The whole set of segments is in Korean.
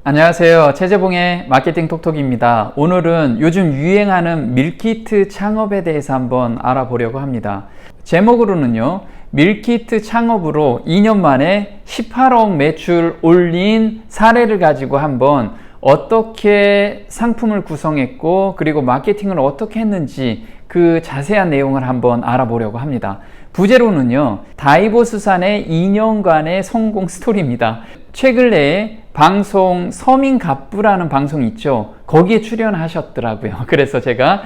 안녕하세요. 최재봉의 마케팅 톡톡입니다. 오늘은 요즘 유행하는 밀키트 창업에 대해서 한번 알아보려고 합니다. 제목으로는요, 밀키트 창업으로 2년 만에 18억 매출 올린 사례를 가지고 한번 어떻게 상품을 구성했고 그리고 마케팅을 어떻게 했는지 그 자세한 내용을 한번 알아보려고 합니다. 부제로는요, 다이버스산의 2년간의 성공 스토리입니다. 최근 내에 방송 서민갑부라는 방송이 있죠. 거기에 출연하셨더라고요. 그래서 제가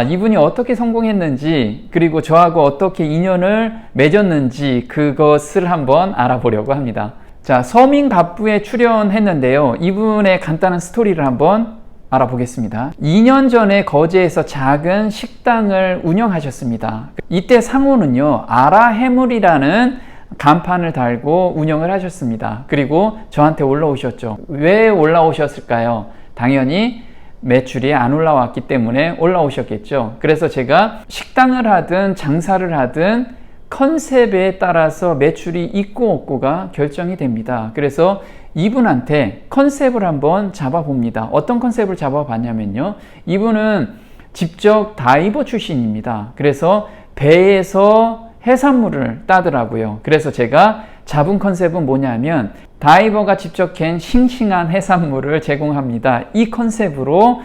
이분이 어떻게 성공했는지 그리고 저하고 어떻게 인연을 맺었는지 그것을 한번 알아보려고 합니다. 자, 서민갑부에 출연했는데요. 이분의 간단한 스토리를 한번 알아보겠습니다. 2년 전에 거제에서 작은 식당을 운영하셨습니다. 이때 상호는요, 아라해물이라는 간판을 달고 운영을 하셨습니다. 그리고 저한테 올라오셨죠. 왜 올라오셨을까요? 당연히 매출이 안 올라왔기 때문에 올라오셨겠죠. 그래서 제가 식당을 하든 장사를 하든 컨셉에 따라서 매출이 있고 없고가 결정이 됩니다. 그래서 이분한테 컨셉을 한번 잡아봅니다. 어떤 컨셉을 잡아봤냐면요, 이분은 직접 다이버 출신입니다. 그래서 배에서 해산물을 따더라고요. 그래서 제가 잡은 컨셉은 뭐냐면 다이버가 직접 캔 싱싱한 해산물을 제공합니다. 이 컨셉으로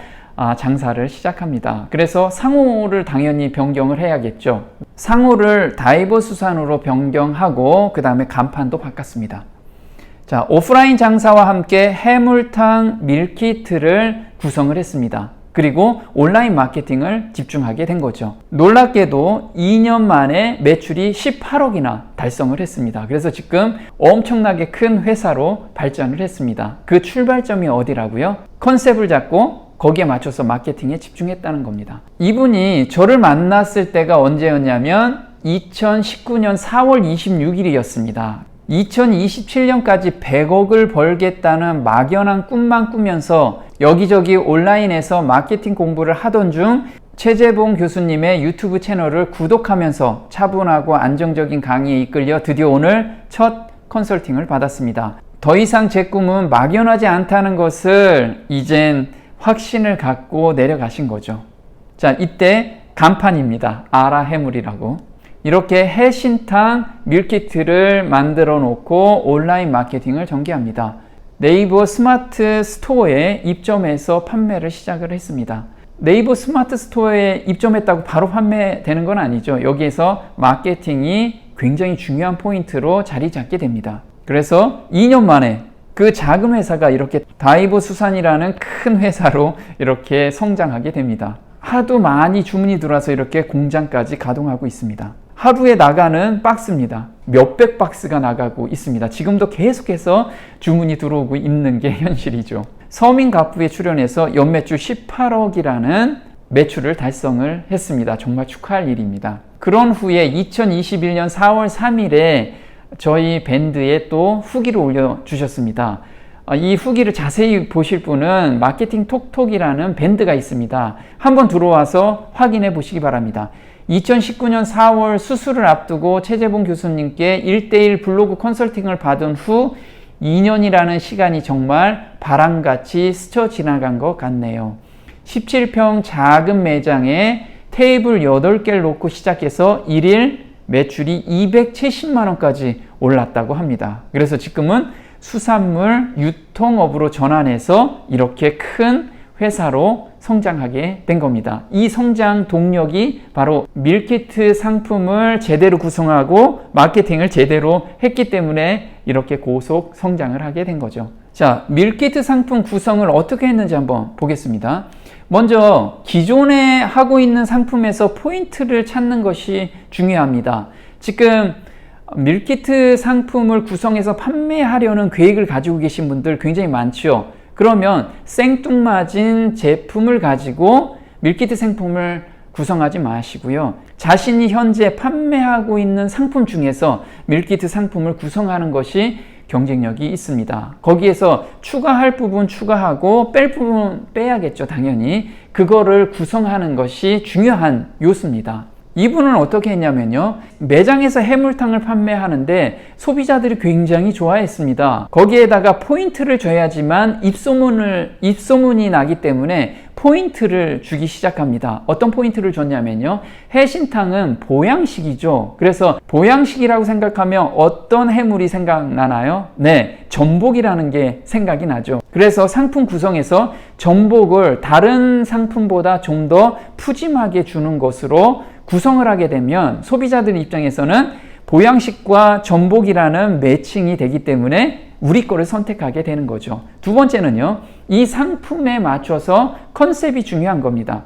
장사를 시작합니다. 그래서 상호를 당연히 변경을 해야겠죠. 상호를 다이버 수산으로 변경하고 그 다음에 간판도 바꿨습니다. 자, 오프라인 장사와 함께 해물탕 밀키트를 구성을 했습니다. 그리고 온라인 마케팅을 집중하게 된 거죠. 놀랍게도 2년 만에 매출이 18억이나 달성을 했습니다. 그래서 지금 엄청나게 큰 회사로 발전을 했습니다. 그 출발점이 어디라고요? 컨셉을 잡고 거기에 맞춰서 마케팅에 집중했다는 겁니다. 이분이 저를 만났을 때가 언제였냐면 2019년 4월 26일이었습니다. 2027년까지 100억을 벌겠다는 막연한 꿈만 꾸면서 여기저기 온라인에서 마케팅 공부를 하던 중 최재봉 교수님의 유튜브 채널을 구독하면서 차분하고 안정적인 강의에 이끌려 드디어 오늘 첫 컨설팅을 받았습니다. 더 이상 제 꿈은 막연하지 않다는 것을 이젠 확신을 갖고 내려가신 거죠. 자, 이때 간판입니다. 아라해물이라고. 이렇게 해신탕 밀키트를 만들어 놓고 온라인 마케팅을 전개합니다. 네이버 스마트 스토어에 입점해서 판매를 시작을 했습니다. 네이버 스마트 스토어에 입점했다고 바로 판매되는 건 아니죠. 여기에서 마케팅이 굉장히 중요한 포인트로 자리 잡게 됩니다. 그래서 2년 만에 그 작은 회사가 이렇게 다이버 수산이라는 큰 회사로 이렇게 성장하게 됩니다. 하도 많이 주문이 들어와서 이렇게 공장까지 가동하고 있습니다. 하루에 나가는 박스입니다. 몇백 박스가 나가고 있습니다. 지금도 계속해서 주문이 들어오고 있는 게 현실이죠. 서민갑부에 출연해서 연매출 18억이라는 매출을 달성을 했습니다. 정말 축하할 일입니다. 그런 후에 2021년 4월 3일에 저희 밴드에 또 후기를 올려주셨습니다. 이 후기를 자세히 보실 분은 마케팅 톡톡이라는 밴드가 있습니다. 한번 들어와서 확인해 보시기 바랍니다. 2019년 4월 수술을 앞두고 최재봉 교수님께 1:1 블로그 컨설팅을 받은 후 2년이라는 시간이 정말 바람같이 스쳐 지나간 것 같네요. 17평 작은 매장에 테이블 8개를 놓고 시작해서 1일 매출이 270만 원까지 올랐다고 합니다. 그래서 지금은 수산물 유통업으로 전환해서 이렇게 큰 회사로 성장하게 된 겁니다. 이 성장 동력이 바로 밀키트 상품을 제대로 구성하고 마케팅을 제대로 했기 때문에 이렇게 고속 성장을 하게 된 거죠. 자, 밀키트 상품 구성을 어떻게 했는지 한번 보겠습니다. 먼저 기존에 하고 있는 상품에서 포인트를 찾는 것이 중요합니다. 지금 밀키트 상품을 구성해서 판매하려는 계획을 가지고 계신 분들 굉장히 많죠. 그러면 생뚱맞은 제품을 가지고 밀키트 상품을 구성하지 마시고요. 자신이 현재 판매하고 있는 상품 중에서 밀키트 상품을 구성하는 것이 경쟁력이 있습니다. 거기에서 추가할 부분 추가하고 뺄 부분 빼야겠죠. 당연히 그거를 구성하는 것이 중요한 요소입니다. 이분은 어떻게 했냐면요. 매장에서 해물탕을 판매하는데 소비자들이 굉장히 좋아했습니다. 거기에다가 포인트를 줘야지만 입소문이 나기 때문에 포인트를 주기 시작합니다. 어떤 포인트를 줬냐면요. 해신탕은 보양식이죠. 그래서 보양식이라고 생각하면 어떤 해물이 생각나나요? 네, 전복이라는 게 생각이 나죠. 그래서 상품 구성에서 전복을 다른 상품보다 좀 더 푸짐하게 주는 것으로 구성을 하게 되면 소비자들 입장에서는 보양식과 전복이라는 매칭이 되기 때문에 우리 거를 선택하게 되는 거죠. 두 번째는요, 이 상품에 맞춰서 컨셉이 중요한 겁니다.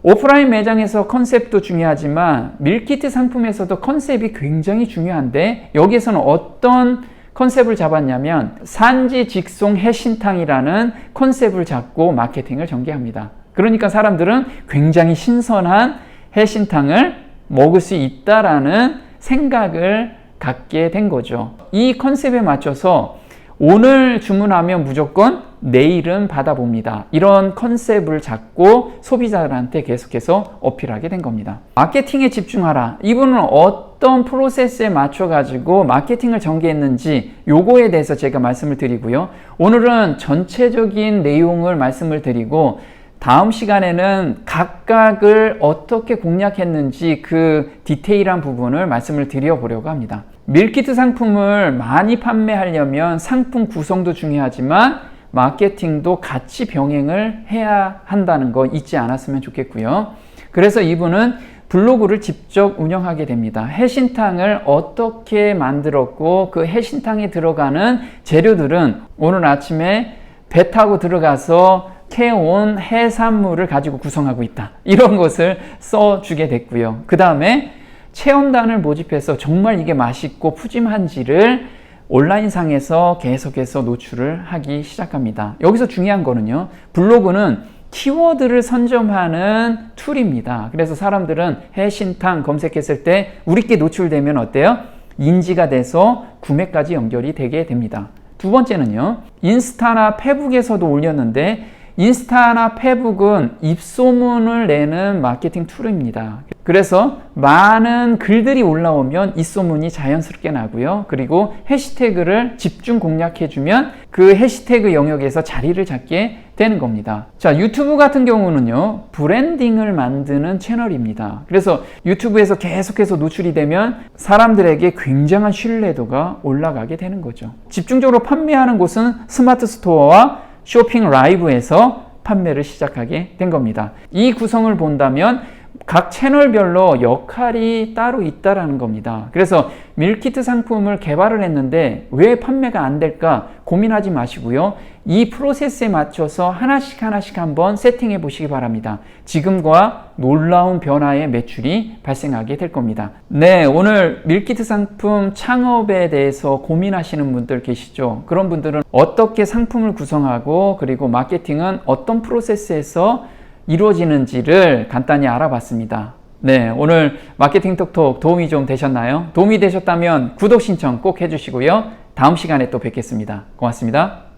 오프라인 매장에서 컨셉도 중요하지만 밀키트 상품에서도 컨셉이 굉장히 중요한데, 여기에서는 어떤 컨셉을 잡았냐면 산지 직송 해신탕이라는 컨셉을 잡고 마케팅을 전개합니다. 그러니까 사람들은 굉장히 신선한 해신탕을 먹을 수 있다라는 생각을 갖게 된 거죠. 이 컨셉에 맞춰서 오늘 주문하면 무조건 내일은 받아봅니다. 이런 컨셉을 잡고 소비자들한테 계속해서 어필하게 된 겁니다. 마케팅에 집중하라. 이분은 어떤 프로세스에 맞춰가지고 마케팅을 전개했는지 요거에 대해서 제가 말씀을 드리고요. 오늘은 전체적인 내용을 말씀을 드리고 다음 시간에는 각각을 어떻게 공략했는지 그 디테일한 부분을 말씀을 드려보려고 합니다. 밀키트 상품을 많이 판매하려면 상품 구성도 중요하지만 마케팅도 같이 병행을 해야 한다는 거 잊지 않았으면 좋겠고요. 그래서 이분은 블로그를 직접 운영하게 됩니다. 해신탕을 어떻게 만들었고 그 해신탕에 들어가는 재료들은 오늘 아침에 배 타고 들어가서 캐온 해산물을 가지고 구성하고 있다. 이런 것을 써주게 됐고요. 그 다음에 체험단을 모집해서 정말 이게 맛있고 푸짐한지를 온라인상에서 계속해서 노출을 하기 시작합니다. 여기서 중요한 거는요. 블로그는 키워드를 선점하는 툴입니다. 그래서 사람들은 해신탕 검색했을 때 우리께 노출되면 어때요? 인지가 돼서 구매까지 연결이 되게 됩니다. 두 번째는요. 인스타나 페북에서도 올렸는데 인스타나 페북은 입소문을 내는 마케팅 툴입니다. 그래서 많은 글들이 올라오면 입소문이 자연스럽게 나고요. 그리고 해시태그를 집중 공략해주면 그 해시태그 영역에서 자리를 잡게 되는 겁니다. 자, 유튜브 같은 경우는요, 브랜딩을 만드는 채널입니다. 그래서 유튜브에서 계속해서 노출이 되면 사람들에게 굉장한 신뢰도가 올라가게 되는 거죠. 집중적으로 판매하는 곳은 스마트 스토어와 쇼핑 라이브에서 판매를 시작하게 된 겁니다. 이 구성을 본다면 각 채널별로 역할이 따로 있다라는 겁니다. 그래서 밀키트 상품을 개발을 했는데 왜 판매가 안 될까 고민하지 마시고요. 이 프로세스에 맞춰서 하나씩 한번 세팅해 보시기 바랍니다. 지금과 놀라운 변화의 매출이 발생하게 될 겁니다. 네, 오늘 밀키트 상품 창업에 대해서 고민하시는 분들 계시죠? 그런 분들은 어떻게 상품을 구성하고 그리고 마케팅은 어떤 프로세스에서 이루어지는지를 간단히 알아봤습니다. 네, 오늘 마케팅 톡톡 도움이 좀 되셨나요? 도움이 되셨다면 구독 신청 꼭 해주시고요. 다음 시간에 또 뵙겠습니다. 고맙습니다.